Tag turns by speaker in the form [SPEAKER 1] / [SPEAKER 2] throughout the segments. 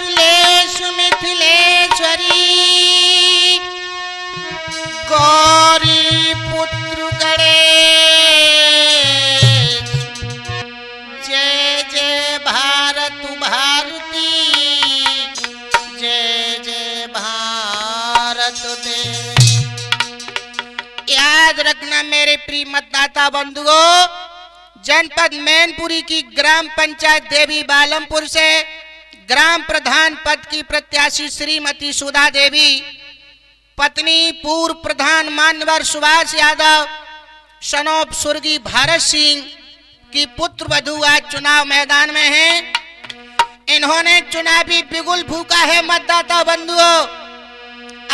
[SPEAKER 1] कौशलेषु मिथिलेश्वरी गौरी पुत्र गणेश। जय जय भारत भारती, जय जय भारत देश। याद रखना मेरे प्रिय मतदाता बंधुओं, जनपद मैनपुरी की ग्राम पंचायत देवी बालमपुर से ग्राम प्रधान पद की प्रत्याशी श्रीमती सुधा देवी, पत्नी पूर्व प्रधान मान्यवर सुभाष यादव, सनोप स्वर्गीय भारत सिंह की पुत्र वधू आज चुनाव मैदान में हैं। इन्होंने चुनावी बिगुल फूंका है। मतदाता बंधुओं,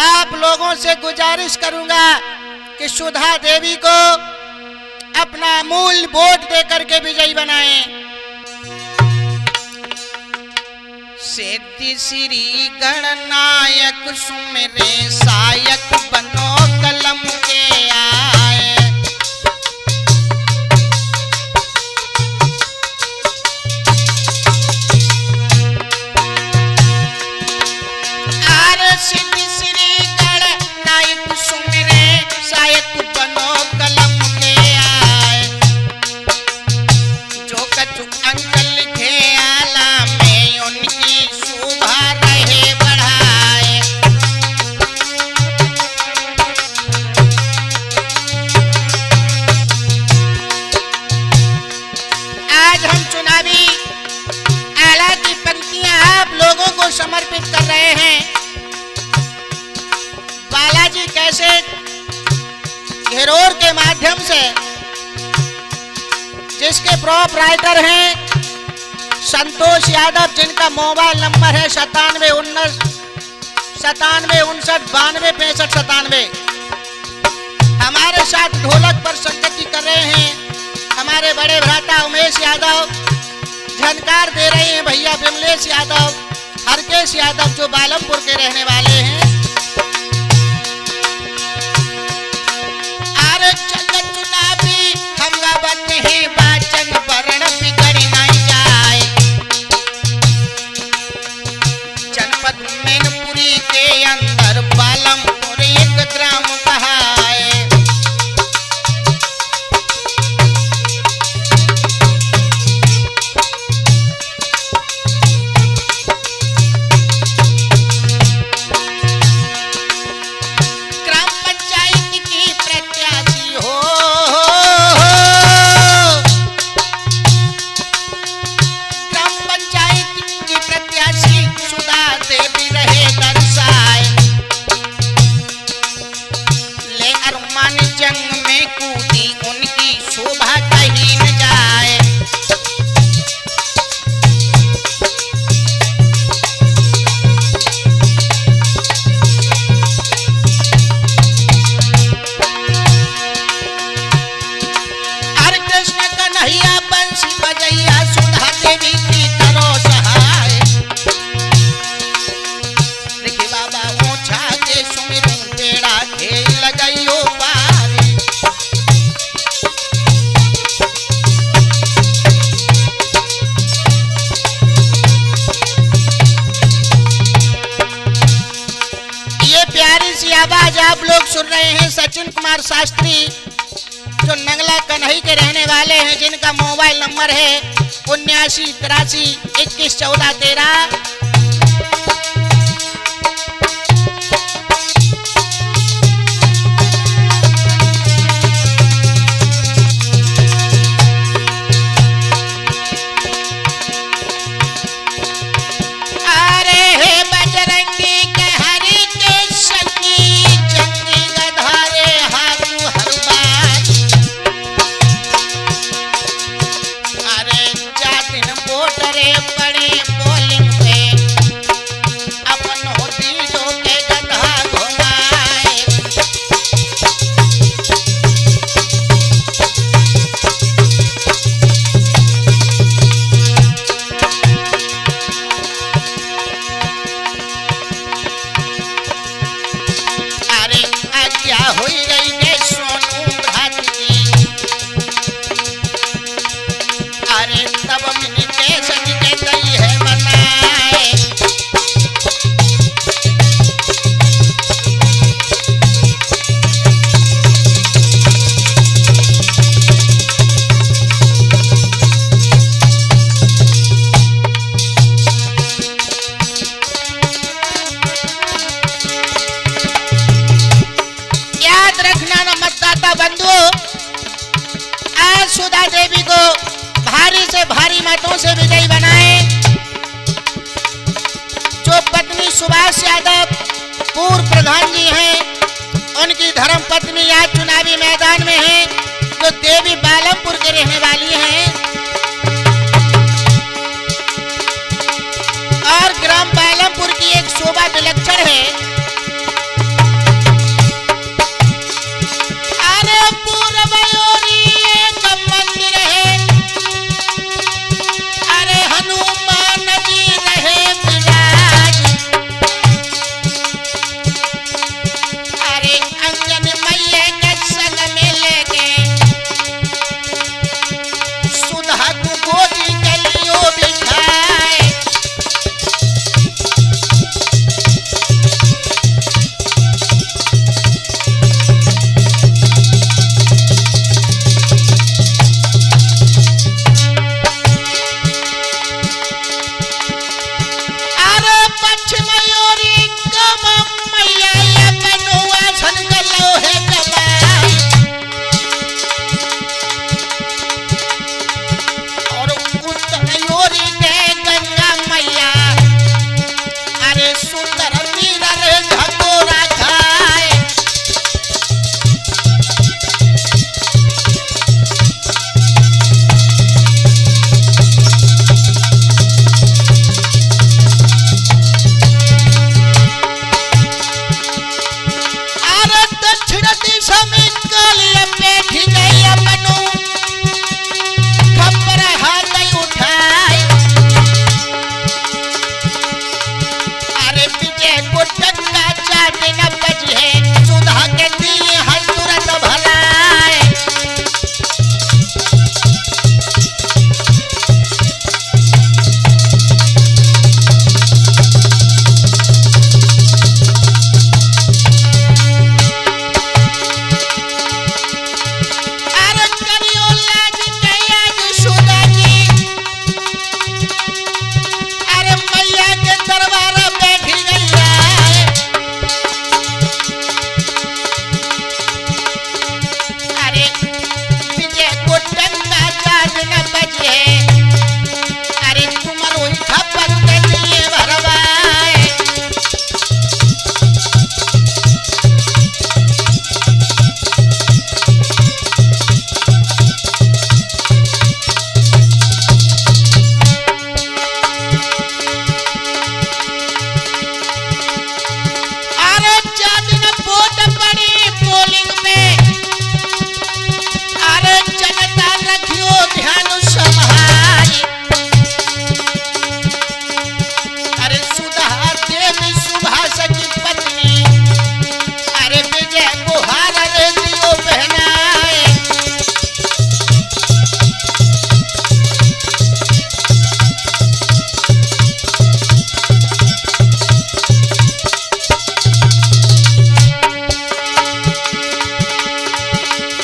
[SPEAKER 1] आप लोगों से गुजारिश करूंगा कि सुधा देवी को अपना मूल वोट देकर के विजयी बनाएं। सिद्धि श्री गणनायक सुमिरे सायक बनो कलम के आए। आरे सिद्धि श्री गणनायक सुमिरे सायक बनो कलम के आए। जो कछु अंक लिखे आला में उनकी शोभा रहे बढ़ाए। आज हम चुनावी आला की पंक्तियां आप लोगों को समर्पित कर रहे हैं। बालाजी कैसेट घेरोर के माध्यम से, जिसके प्रोपराइटर हैं संतोष यादव, जिनका मोबाइल नंबर है 9719 हमारे साथ ढोलक पर संगति कर रहे हैं हमारे बड़े भ्राता उमेश यादव। झनकार दे रहे हैं भैया विमलेश यादव, हरकेश यादव, जो बालमपुर के रहने वाले हैं। आरे चल चुनावी हम गावत हैं वाचन वर्ण बिगड़ नहीं जाए। जनपद मैनपुरी के अंदर बालमपुर एक ग्राम कहाए। ग्राम पंचायत की प्रत्याशी हो, ग्राम पंचायत की प्रत्याशी सुधा देवी रहे दर्शाए। ले अरमान जंग में कूदी उनकी शोभा कहीं न जाए। हरे कृष्ण कन्हैया बंसी बजैया सुधा देवी की करो सहाय। देखिए बाबा ओछा के सुमिरन पेड़ा खेल लगइयो पारी। ये प्यारी सी आवाज आप लोग सुन रहे हैं सचिन कुमार शास्त्री, जो नंगला कन्हई के रहने वाले हैं, जिनका मोबाइल नंबर है 7983211413। अरे हे बजरंगी के हरि के संगी, जंगी गधारे हाथू हर बात। अरे जातिन वोटरे बड़े बोलिंग पे सुभाष यादव पूर्व प्रधान जी हैं, उनकी धर्म पत्नी आज चुनावी मैदान में हैं, जो देवी बालमपुर के रहने वाली हैं और ग्राम बालमपुर की एक शोभा विलक्षण है। अरे पूर्व ओरी एक मंदिर है, अरे हनुमान जी रहे विराज, अरे अंजन मैया के संग में लेके सुधा को गोदी के लियो बिठाए। अरे पश्चिम ओरी गम मैया ये बनुआ सन गलो है गवाई, और उत्तर ओरी के गंगा मैया अरे सुंदर नीरर झकोरा खाए। अरे दक्षिण दिशा में कालिया बैठी गई अपनू खबर हाथ उठाई, अरे विजय को टंका चाटे न बजे सुधा के दिए हर तुरंत भलाए। अरे करियो लाज कैया जो सुधा जी, अरे मैया के दरबार बैठी गई है। अरे विजय को टंका चाट न बजे, अरे तुम्हारो थप्पड़ के लिए भरवाए। अरे चांदन वोट पड़ी पोलिंग में, अरे जनता रखियो ध्यान संभाली, अरे सुधा देवी सुभाष की पत्नी अरे विजय को हार रे दियो पहनाए।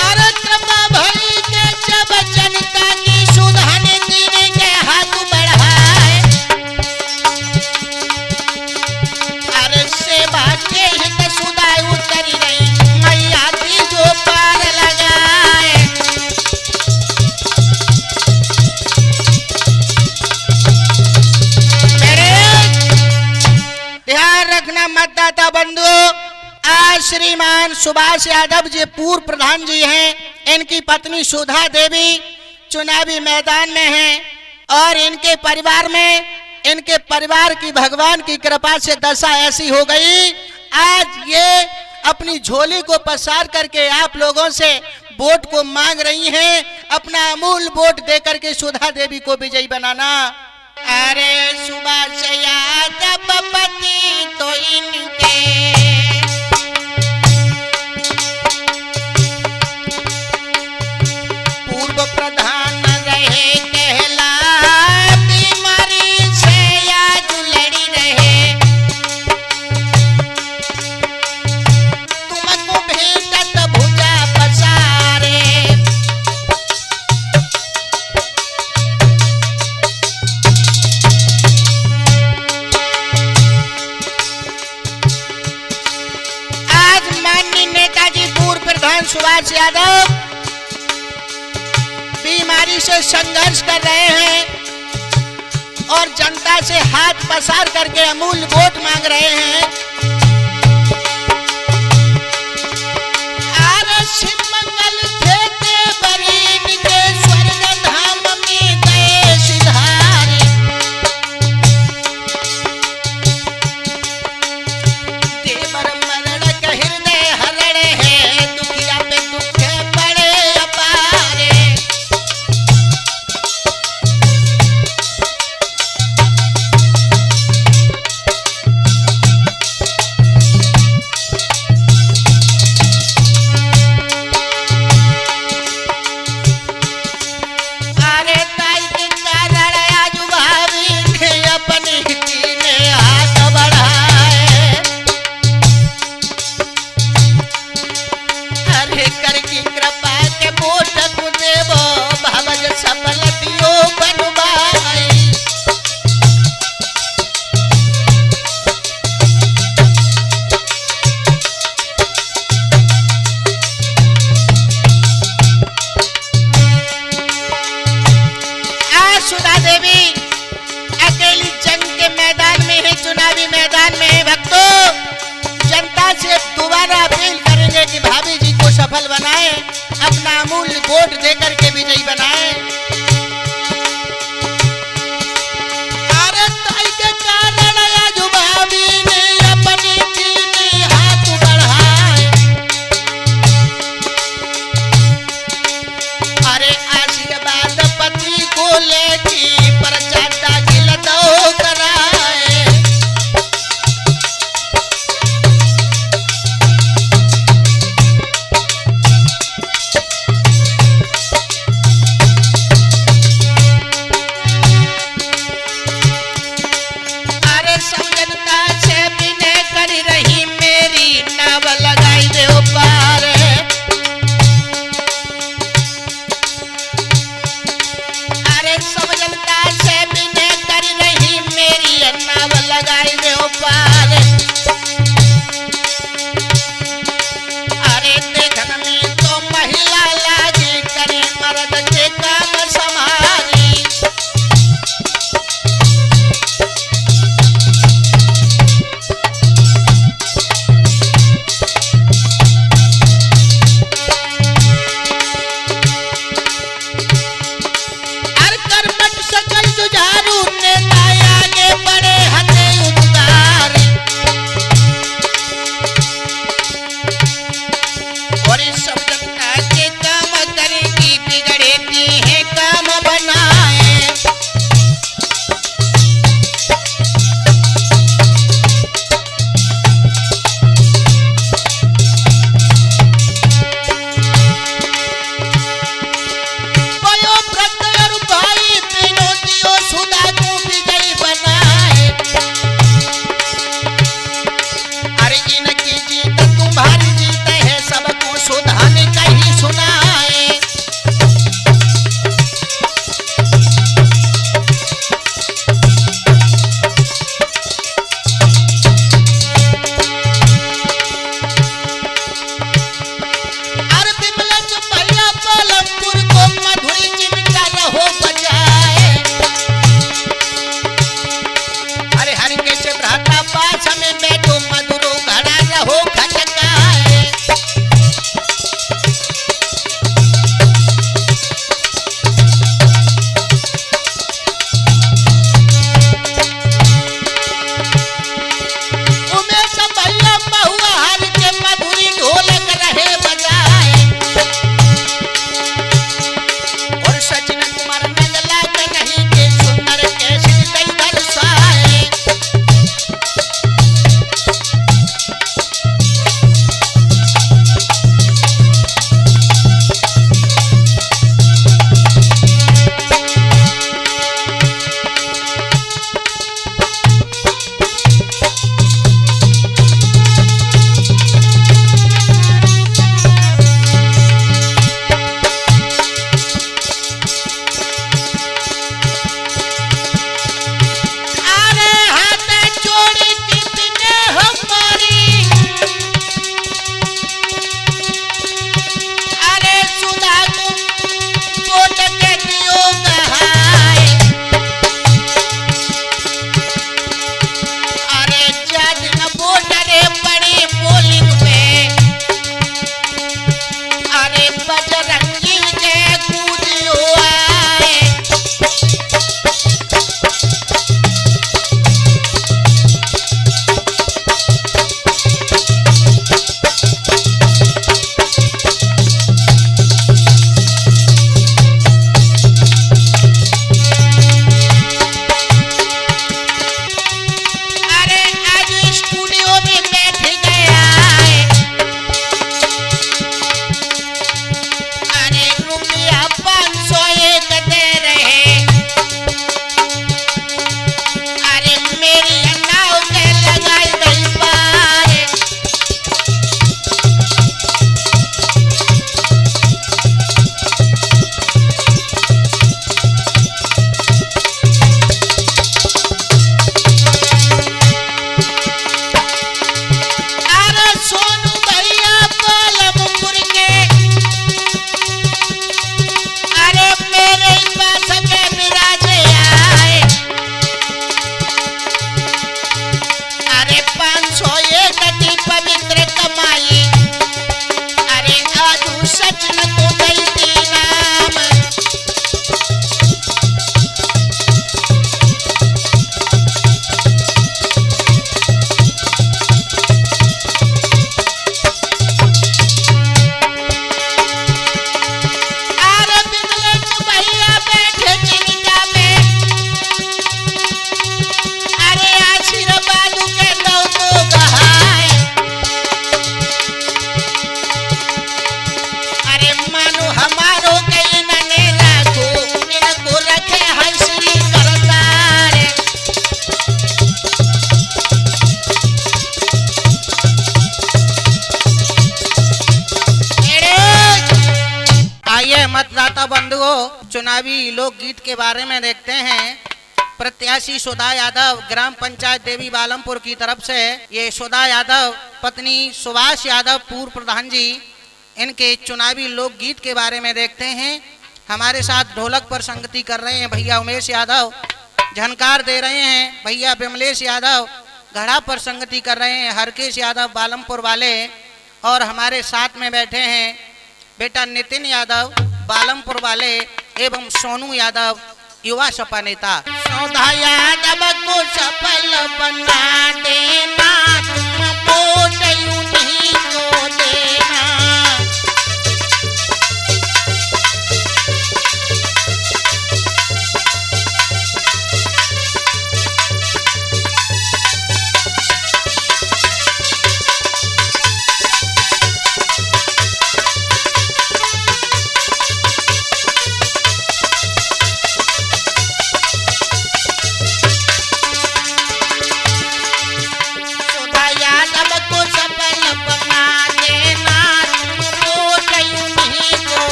[SPEAKER 1] अरे कृपा भई के जब जनता की सुधा ने दीने के हाथ बढ़ाए, अरे सेवा के हित सुधा उतरी रही मैया दी जो पार लगाए। मेरे ध्यान रखना मतदाता बंधुओं, आज श्रीमान सुभाष यादव जी पूर्व प्रधान जी हैं, इनकी पत्नी सुधा देवी चुनावी मैदान में हैं और इनके परिवार की भगवान की कृपा से दशा ऐसी हो गई, आज ये अपनी झोली को पसार करके आप लोगों से वोट को मांग रही हैं, अपना अमूल वोट देकर के सुधा देवी को विजयी बनाना। अरे सुभाष यादव पति तो इनके पूर्व प्रधान रहे, कहला बीमारी से आज लड़ी रहे, तुमको भेंटत भुजा पसारे। सुभाष यादव बीमारी से संघर्ष कर रहे हैं, और जनता से हाथ पसार करके अमूल्य वोट मांग रहे हैं। आर शिव मंगल थे बरीन के स्वर्ग धाम में गए सिधारे। देवर मरण का हृदय हरण है, दुखिया पे दुख बड़े अपारे। सुधा देवी अकेली जंग के मैदान में है, चुनावी मैदान में है। भक्तों, जनता से दोबारा अपील करेंगे कि भाभी जी को सफल बनाएं, अपना अमूल्य वोट देकर के विजयी बनाएं। के कारण आज भाभी ने अपनी दीनी हाथ बढ़ाए। अरे आशीर्वाद पति को लेकी प्रचार गिल दो कराए। बंधुओं, चुनावी लोकगीत के बारे में देखते हैं। प्रत्याशी सुधा यादव ग्राम पंचायत देवी बालमपुर की तरफ से, ये सुधा यादव पत्नी सुभाष यादव पूर्व प्रधान जी, इनके चुनावी लोकगीत के बारे में देखते हैं। हमारे साथ ढोलक पर संगति कर रहे हैं भैया उमेश यादव, झनकार दे रहे हैं भैया विमलेश यादव, घड़ा पर संगति कर रहे हैं हरकेश यादव बालमपुर वाले, और हमारे साथ में बैठे हैं बेटा नितिन यादव बालमपुर वाले एवं सोनू यादव युवा सपा नेता। सुधा यादव को सफल बना देना, तुम वोट उन्हीं को देना।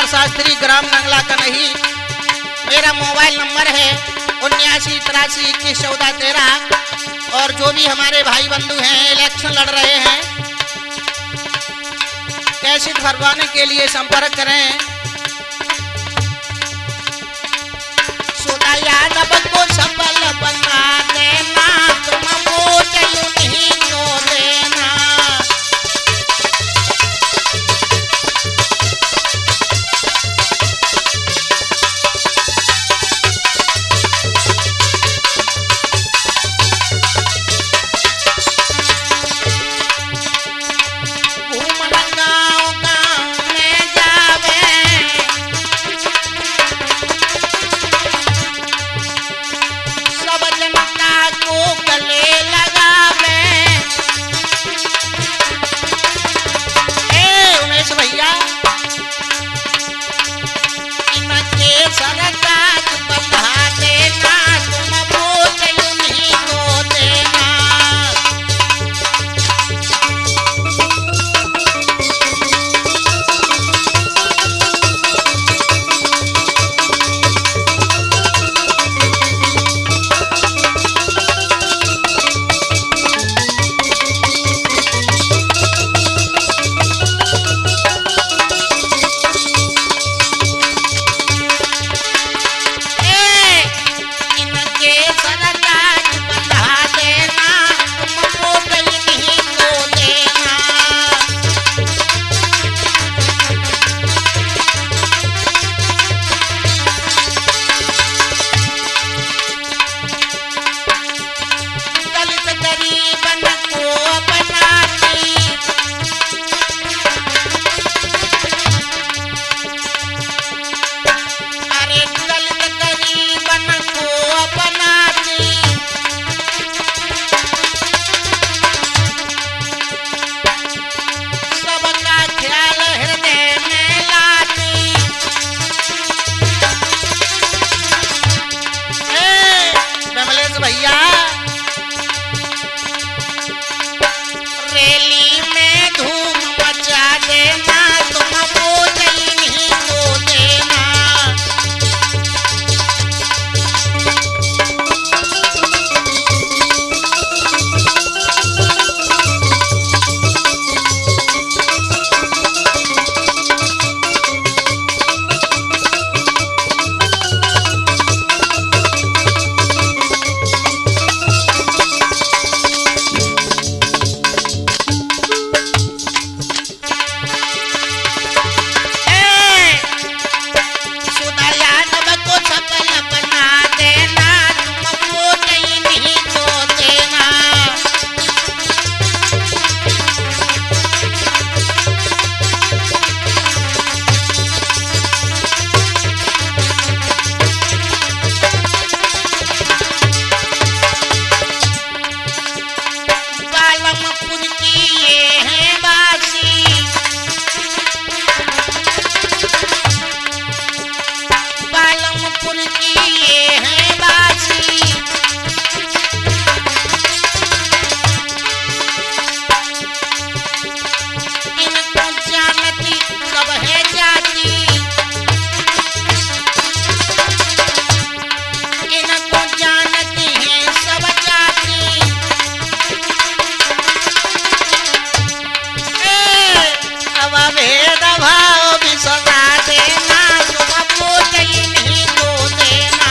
[SPEAKER 1] शास्त्री ग्राम नंगला का नहीं, मेरा मोबाइल नंबर है 7983211413। और जो भी हमारे भाई बंधु हैं इलेक्शन लड़ रहे हैं, कैसेट भरवाने के लिए संपर्क करें। सुधा यादव को सफल बना देना, तुम वोट उन्हीं को देना। गाँव गाँव में जावे मैनपुर की ये है बासी। इनको जानती सब है जाति, इनको जानती है सब जाति। अब भेद भाव भी सजा देना, तुम पूछ ही नहीं तो देना।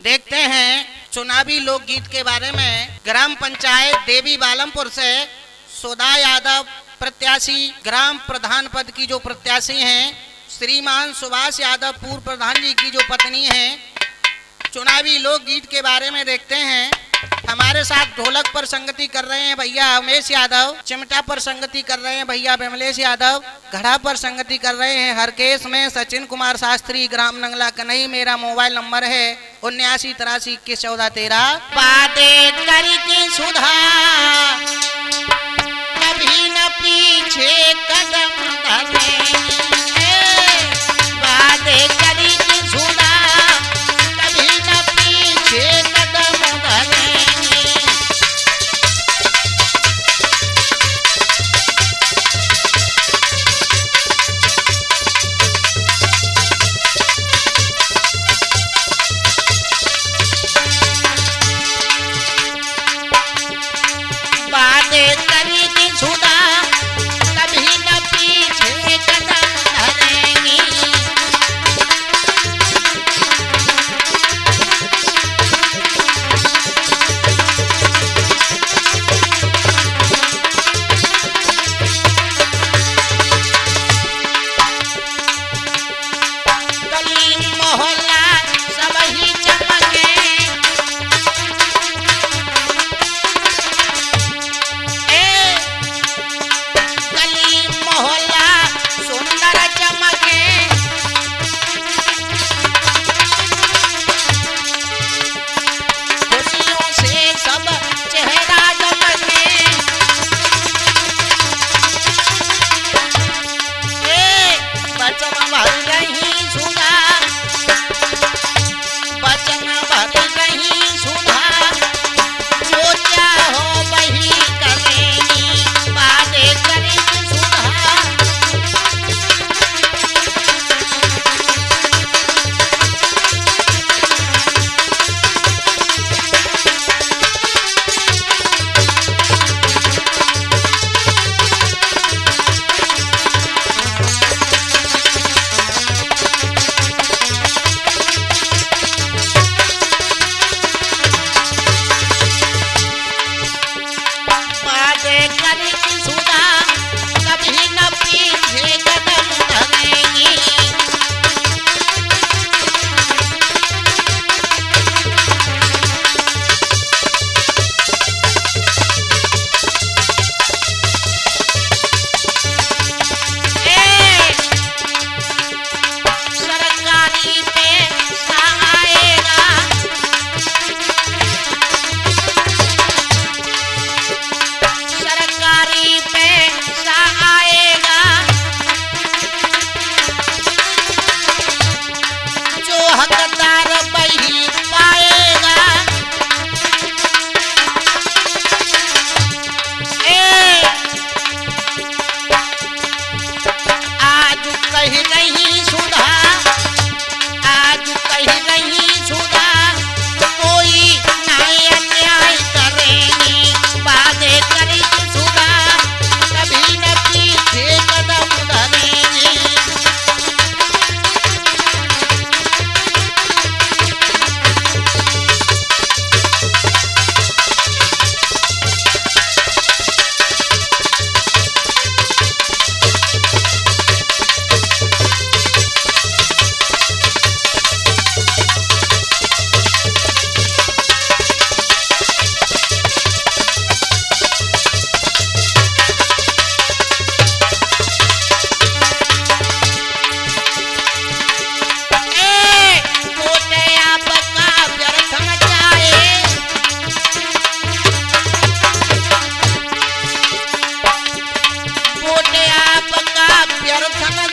[SPEAKER 1] देखते हैं चुनावी लोकगीत के बारे में। ग्राम पंचायत देवी बालमपुर से सुधा यादव प्रत्याशी, ग्राम प्रधान पद की जो प्रत्याशी हैं श्रीमान सुभाष यादव पूर्व प्रधान जी की जो पत्नी हैं। चुनावी लोकगीत के बारे में देखते हैं। हमारे साथ ढोलक पर संगति कर रहे हैं भैया उमेश यादव, चिमटा पर संगति कर रहे हैं भैया विमलेश यादव, घड़ा पर संगति कर रहे हैं हरकेश में सचिन कुमार शास्त्री, ग्राम नंगला कन्हई। मेरा मोबाइल नंबर है 7983211413। बातें करके सुधा कभी न पीछे कदम धरेंगे, बातें करके सुधा कभी न पीछे कदम धरेंगे। बात पियर थाना